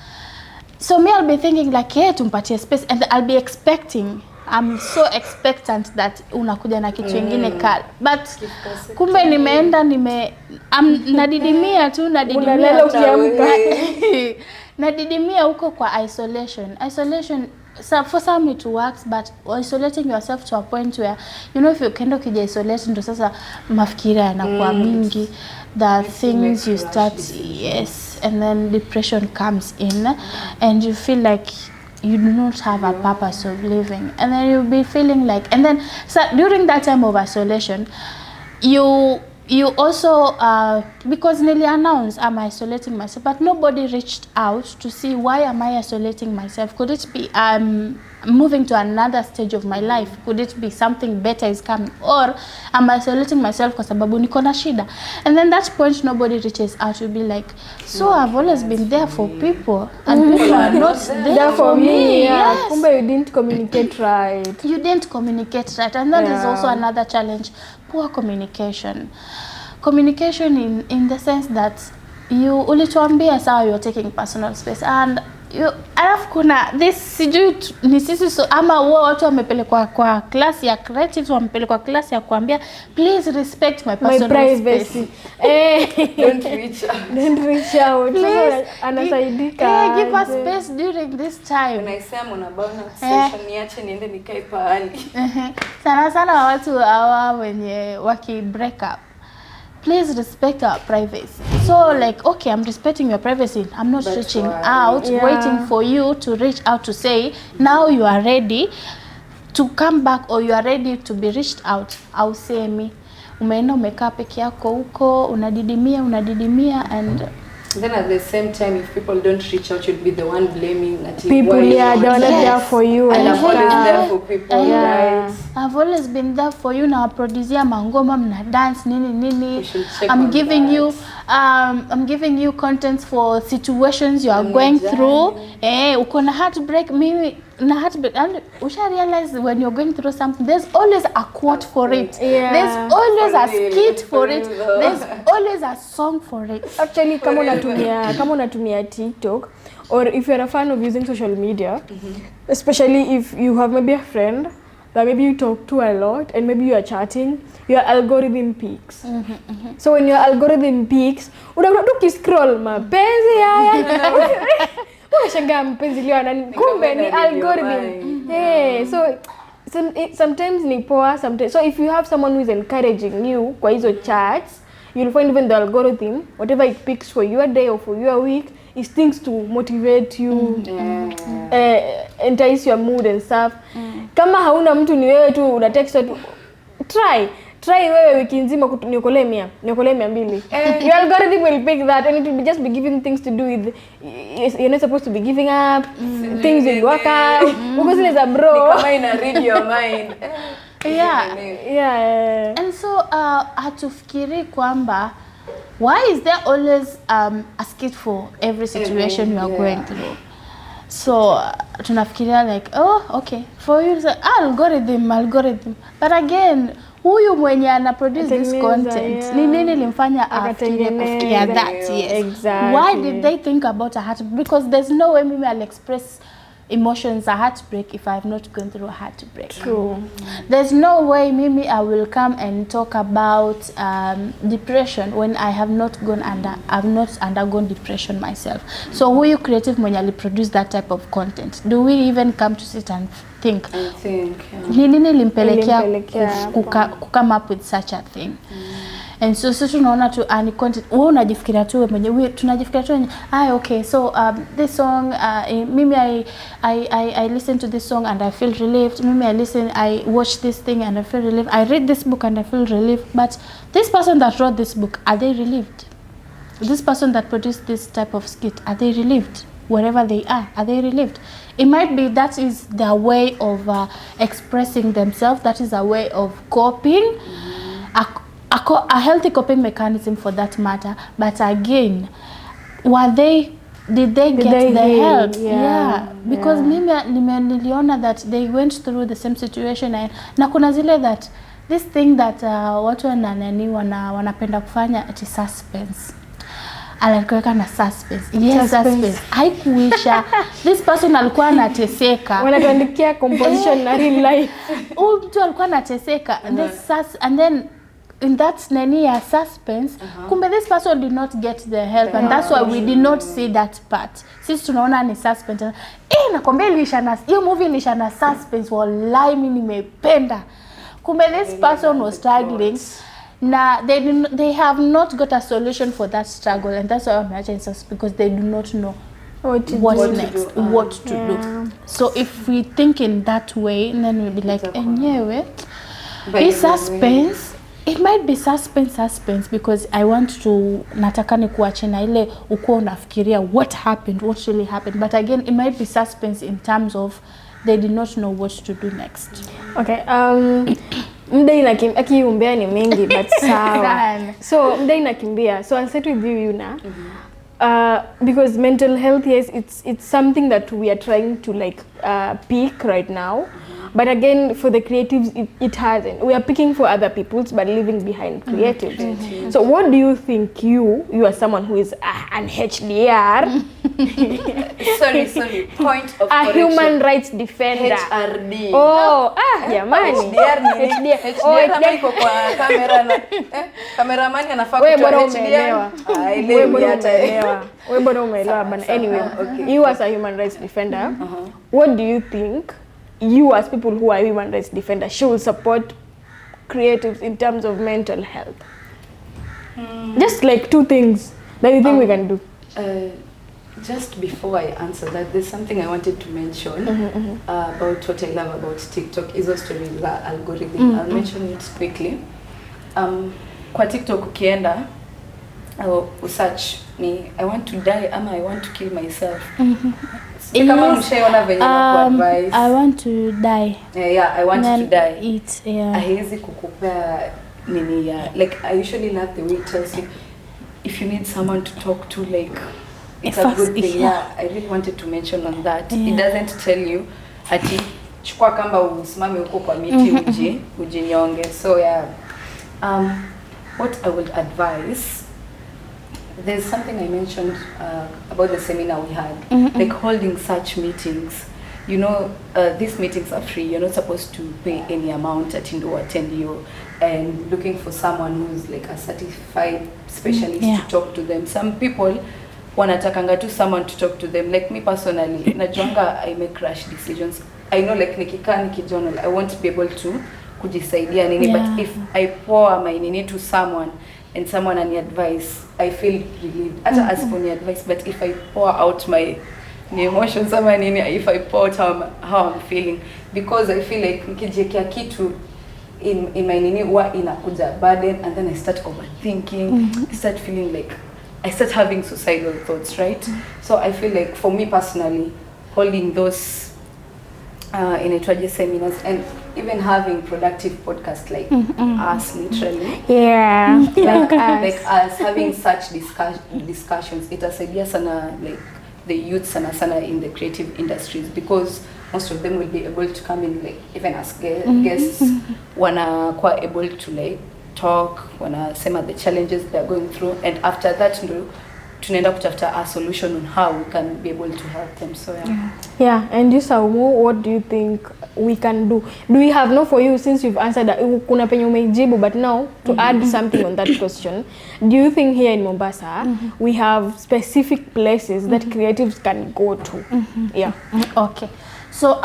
So me, I'll be thinking like, hey, tumpatie space, and I'll be expecting, I'm so expectant that unakuja na kitu kingine kali. But kumbe nimeenda nadidimia tu nadidimia huko kwa isolation. So for some it works, but isolating yourself to a point where, you know, if you kendo kija isolate ndo sasa mafikira yanakuwa mingi, the things you start, and then depression comes in, and you feel like you do not have a purpose of living, and then you'll be feeling like, and then so during that time of isolation, you also because nearly announced I'm isolating myself, but nobody reached out to see why am I isolating myself. Could it be moving to another stage of my life? Could it be something better is coming, or am I isolating myself kwa sababu niko na shida? And then that point nobody reaches out to be like, so I've always been there for people and people are not there for me. Yes. Kumbe you didn't communicate right. You didn't communicate right, and that is also another challenge. Poor communication. Communication in the sense that you ulituambia sawa you're taking personal space, and alafu kuna this sijui ni sisi so ama watu wamepelekwa kwa class ya creatives, wamepelekwa class ya kuambia please respect my personal privacy. Don't reach out. Please anasaidika. Give us space during this time. Unaisema unabana session niache niende nikae pahali. Sana watu hawa wenye waki break up. Please respect our privacy. So like, okay, I'm respecting your privacy. I'm not reaching out, waiting for you to reach out to say, now you are ready to come back, or you are ready to be reached out. Au semi, umeenda umekaa peke yako huko, unadidimia, and then at the same time, if people don't reach out, you'd be the one blaming that people. They're not there for you. And I've always there for people, right? I've always been there for you. Now producer mangoma, mna dance, nini. I'm giving you contents for situations you are going through. Uko na heartbreak, mimi na heartbreak. And usha realize when you're going through something, there's always a quote for it. There's always a skit for it. There's always a song for it. Actually, kama unatumia TikTok, or if you're a fan of using social media, especially if you have maybe a friend that maybe you talk to a lot, and maybe you are chatting, your algorithm peaks. So when your algorithm peaks, unakuwa scroll mapenzi haya. Unashangaa mpenzi leo nani, kumbe ni algorithm. So sometimes ni poa, sometimes. So if you have someone who is encouraging you kwa hizo chats, you'll find even the algorithm, whatever it picks for your day or for your week, is things to motivate you, entice your mood and stuff. Kama hauna mtu ni wewe tu una text tu, try wewe wiki nzima niokolee 200. Your algorithm will pick that, and it will just be giving things to do with, you're not supposed to be giving up, things will work out, because there's a bro. Kama ina read your mind. And so hatufikiri kwamba, why is there always a skit for every situation you are going through? So tunafikiria like, oh, okay, for you it's algorithm. But again, huyu mwenye ana produce this Atengeneza, content yeah. ni nini limfanya afikirie kufikia that? Yes. Exactly. Why did they think about a heartbreak? Because there's no way maybe I'll express emotions a heartbreak if I have not gone through a heartbreak. True. There's no way maybe I will come and talk about depression when I have not undergone depression myself. So who you creative mwenye ali produce that type of content? Do we even come to sit and think? I think. Ni nini limpelekea come up with such a thing? And so tunaona tu ani content wewe unajifikiria tu mwenyewe tunajifikiria tu okay, so this song mimi I listen to this song and I feel relieved. Mimi I watch this thing and I feel relieved. I read this book and I feel relieved. But this person that wrote this book, are they relieved? This person that produced this type of skit, are they relieved? Wherever they are they relieved? It might be that is their way of expressing themselves. That is a way of coping. A healthy coping mechanism for that matter, but again, did they get the help? Yeah. Because niliona that they went through the same situation na kuna zile that this thing that watu wanapenda kufanya ati suspense. Alikuweka na suspense. Yes, suspense. Haikuisha. This person alikuwa anateseka. Wanatuandikia composition na real life. Mtu alikuwa anateseka and then in that suspense, kumbe this person did not get the help, and that's why we did not see that part. Sisi tunaona ni suspense. Nakwambia hiyo movie ilisha na suspense, wallahi mimi nimependa. Kumbe this person was struggling. Now they have not got a solution for that struggle, and that's why I'm watching because they do not know what next, what to do. So if we think in that way, then we'll be like, anyway, this suspense. It might be suspense because I want to nataka ni kuache na ile uko unafikiria what really happened, but again it might be suspense in terms of they did not know what to do next. Okay, muda inakimbia ni mingi but sawa. So muda inakimbia, so I'll start with you Yuna. Because mental health, yes, it's something that we are trying to like peak right now. But again, for the creatives, it hasn't. We are picking for other people's, but leaving behind creatives. So what do you think you are someone who is an HDR? sorry, point of a correction. Human rights defender. HRD. Oh, jamani. HDR iko kwa kamera na cameraman anafaa kutoa HDR. Wewe bora umeelewa bana. Anyway, you as a human rights defender, what do you think you as people who are human rights defenders should support creatives in terms of mental health? Just like 2 things that you think we can do. Just before I answer that, there's something I wanted to mention about what I love about TikTok. Is also the algorithm. I'll mention it quickly. Kwa TikTok ukienda usearch ni I want to die ama I want to kill myself. Kama mshaona venye na advice. I want to die. Yeah, I want to die. Eat, yeah. Haiwezi kukupea nini ya like I usually love the way it tells you if you need someone to talk to, like it's a good thing. Yeah, I really wanted to mention on that. It doesn't tell you ati chukua kamba usimame huko kwa miti ujinyonge. So yeah, what I would advise, there's something I mentioned about the seminar we had, like holding such meetings. You know, these meetings are free. You're not supposed to pay any amount to attend you, and looking for someone who's like a certified specialist to talk to them. Some people wanatakanga tu someone to talk to them. Like me personally, najuanga I make rash decisions. I know like nikikaa nikijournal, I won't be able to kujisaidia nini, but if I pour my nini to someone and someone any advice, I feel relieved. Ata ask for any advice, but if I pour out my emotions ama nini, if I pour out how I'm feeling, because I feel like nikijiekea kitu in my nini huwa inakuja burden, and then I start overthinking, I start feeling like I start having suicidal thoughts, right? So I feel like for me personally, holding those in seminars and even having productive podcasts like us, literally. Yeah. Like us having such discussions, itasaidia sana like the youth sana in the creative industries, because most of them will be able to come in, like even as guests, wanakuwa able to like talk, wanasema the challenges they're going through, and after that ndo tunaenda kutafuta a solution on how we can be able to help them. So yeah. And you, Saumu, what do you think we can do? Do we have, no, for you, since you've answered that, kuna penye umejibu, but now to add something on that question, do you think here in Mombasa we have specific places that creatives can go to? Yeah. Okay. So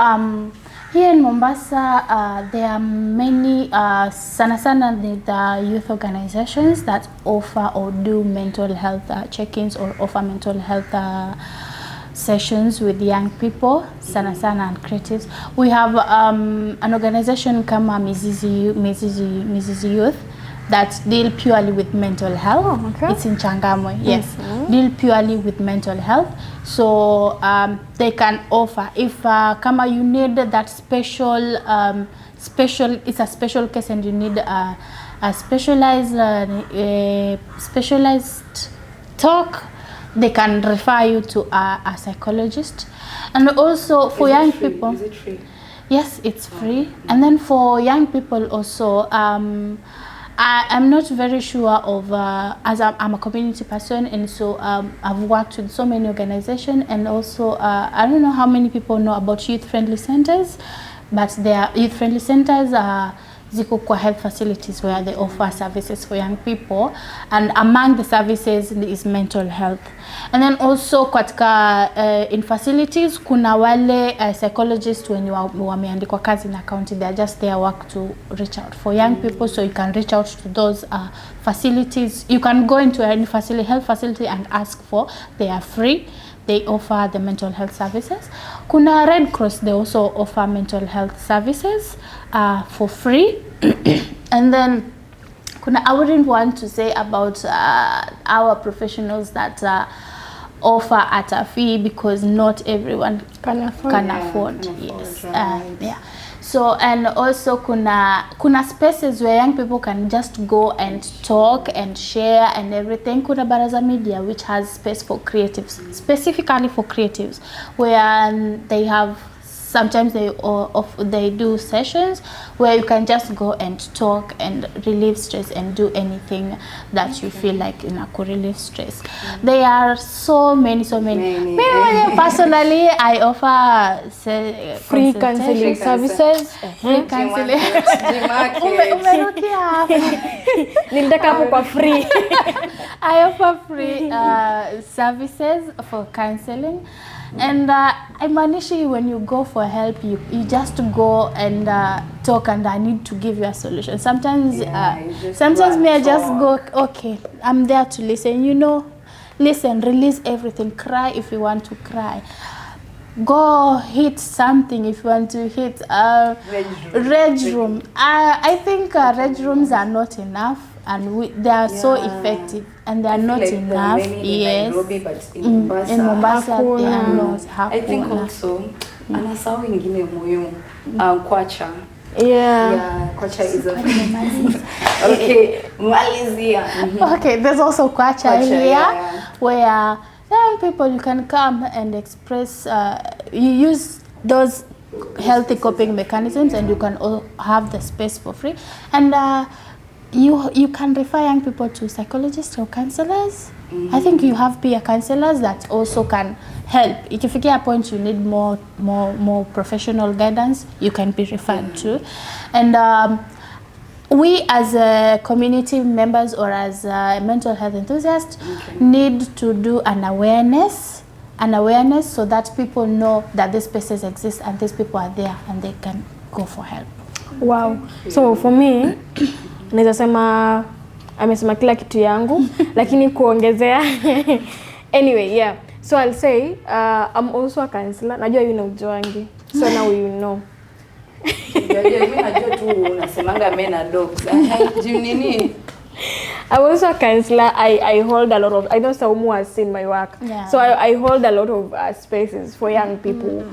here in Mombasa, there are many sana the youth organizations that offer or do mental health check-ins or offer mental health sessions with young people, sana and creatives. We have an organization called Mizizi Youth that deal purely with mental health. Oh, okay. It's in Changamwe, yes. Deal purely with mental health. So they can offer, if kama you need that special, it's a special case and you need a specialized talk, they can refer you to a psychologist. And also for young people, is it free? Yes, it's free. And then for young people also, I'm not very sure of, as I'm a community person, and so I've worked with so many organizations, and also I don't know how many people know about youth-friendly centers, but there are youth-friendly centers, ziko kwa health facilities where they offer services for young people, and among the services is mental health. And then also katika in facilities kuna wale psychologists when you wameandikwa kazi na county, they are just their work to reach out for young people, so you can reach out to those facilities. You can go into any facility, health facility, and ask for, they are free. They offer the mental health services. Kuna Red Cross, they also offer mental health services for free. And then kuna, I wouldn't want to say about our professionals that offer at a fee, because not everyone can afford. Yes. Right. Yeah. So, and also kuna spaces where young people can just go and talk and share and everything. Kuna Baraza Media, which has space for creatives, specifically for creatives, where they have, sometimes they do sessions where you can just go and talk and relieve stress and do anything that you feel like relieve stress. There are so many. Me personally, I offer free counseling services. Free counseling. Nilitaka hapo kwa free. I offer free services for counseling. And Imanishi, when you go for help, you just go and talk, and I need to give you a solution. Sometimes sometimes me, I just go, okay, I'm there to listen, listen, release everything, cry if you want to cry. Go hit something if you want to hit. Reg room. I think reg rooms are not enough, and they are so effective, and they are not enough. Yes. Nairobi, but in Mombasa they are not. I think also anasahau ingine muhimu, kwacha. Yeah, kwacha is a okay. Malizia. Okay, there's also kwacha here, where young people, you can come and express. You use those healthy coping mechanisms, and you can have the space for free. And you can refer young people to psychologists or counselors. I think you have peer counselors that also can help. If you get a point you need more professional guidance, you can be referred to. And we as community members or as mental health enthusiasts need to do an awareness so that people know that these spaces exist and these people are there and they can go for help. Wow. So for me, naweza sema amesema kila kitu yangu lakini kuongezea anyway, yeah. So I'll say I'm also a counselor. Najua you know Joangi. So now you know. Mimi najua tu unasemanga men and dogs. Nini? I'm also a counselor. I hold a lot of, I know Saumu has seen my work. Yeah. So I hold a lot of spaces for young people.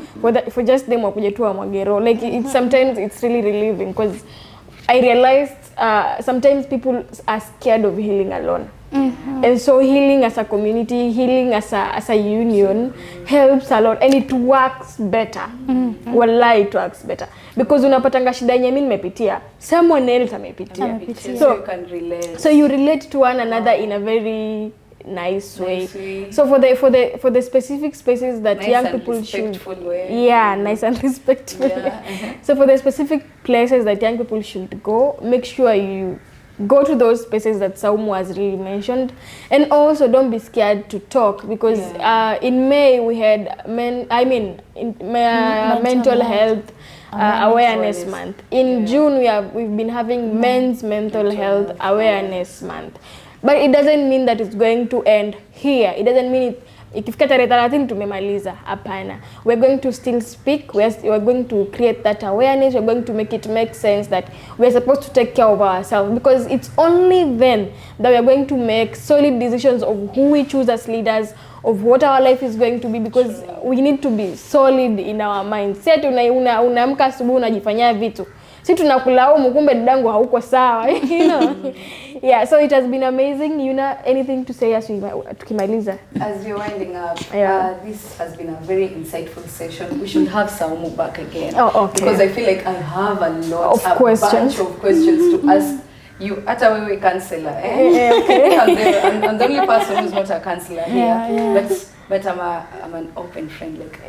For just them wakuje tu amwagero. Like sometimes it's really relieving because I realized sometimes people are scared of healing alone. And so healing as a community, healing as a union helps a lot, and it works better. Wallahi, it works better because unapatanga shida yenye mimi nimepitia, someone else amepitia. So you can relate. So you relate to one another in a very nice way. So for the specific spaces that nice young and people should, way. yeah, nice and respectful. Yeah. So for the specific places that young people should go, make sure you go to those spaces that Saumu has really mentioned, and also don't be scared to talk because in May we had mental health awareness month. In June we've been having men's mental health awareness month. But it doesn't mean that it's going to end here. It doesn't mean ikifika tarehe 30 tumemaliza. Hapana. We're going to still speak. We're going to create that awareness. We're going to make it make sense that we're supposed to take care of ourselves, because it's only then that we're going to make solid decisions of who we choose as leaders, of what our life is going to be, because we need to be solid in our minds. Sasa unaamka asubuhi unajifanyia vitu. Si tunakulaumu kumbe dadangu hauko sawa. You know. Yeah, so it has been amazing. You know, anything to say as tukimaliza? As we're winding up, this has been a very insightful session. We should have Saumu back again. Oh, okay. Because I feel like I have a lot of questions. Bunch of questions to ask you. Hata wewe counselor, eh? Okay. I'm the only person who's not a counselor here. But I'm an open friend. Like,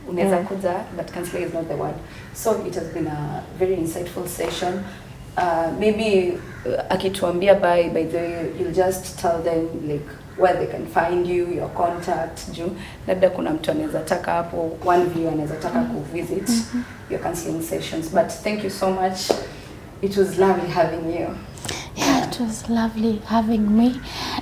unaweza kuja, but counseling is not the word. So it has been a very insightful session. Maybe akituambia by the way, you'll just tell them like where they can find you, your contact, juu labda kuna mtu anaweza taka hapo, one viewer anaweza taka kuvisit your counseling sessions. But thank you so much. It was lovely having you. Yeah, it was lovely having me,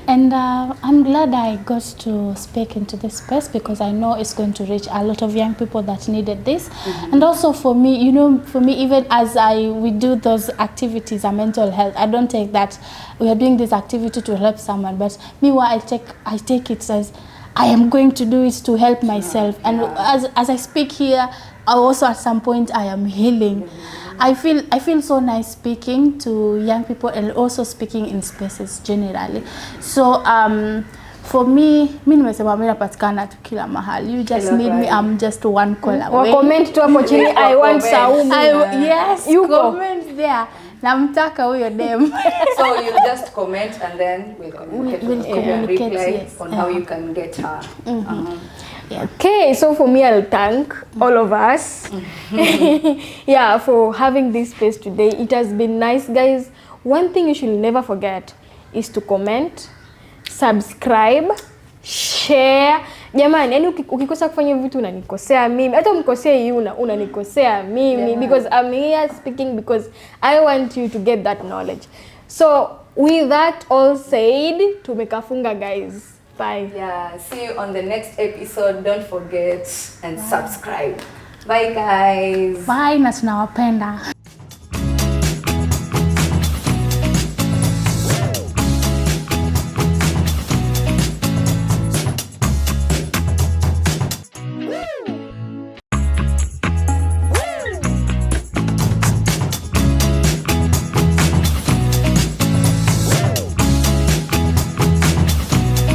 and I'm glad I got to speak into this space because I know it's going to reach a lot of young people that needed this. And also for me, you know, even as we do those activities, mental health, I don't take that we are doing this activity to help someone, but meanwhile I take it as I am going to do it to help myself. And as I speak here, also at some point I am healing. I feel so nice speaking to young people and also speaking in spaces generally. So for me nimesema mimi napatikana tu kila mahali. You just need me, I'm just one call away. Comment tu hapo chini, I want Saumu. Yes, you comment there. Namtaka huyo dem. So you just comment and then we'll communicate reply on how you can get her. Okay, so for me, I'll thank all of us for having this space today. It has been nice, guys. One thing you should never forget is to comment, subscribe, share. Jamani, yani ukikosa kufanya vitu unanikosea mimi. Hata umkosea yeye unanikosea mimi because I'm here speaking because I want you to get that knowledge. So, with that all said, tumekafunga, guys. Bye. Yeah, see you on the next episode. Don't forget and subscribe. Bye, guys. Bye, na tunawapenda.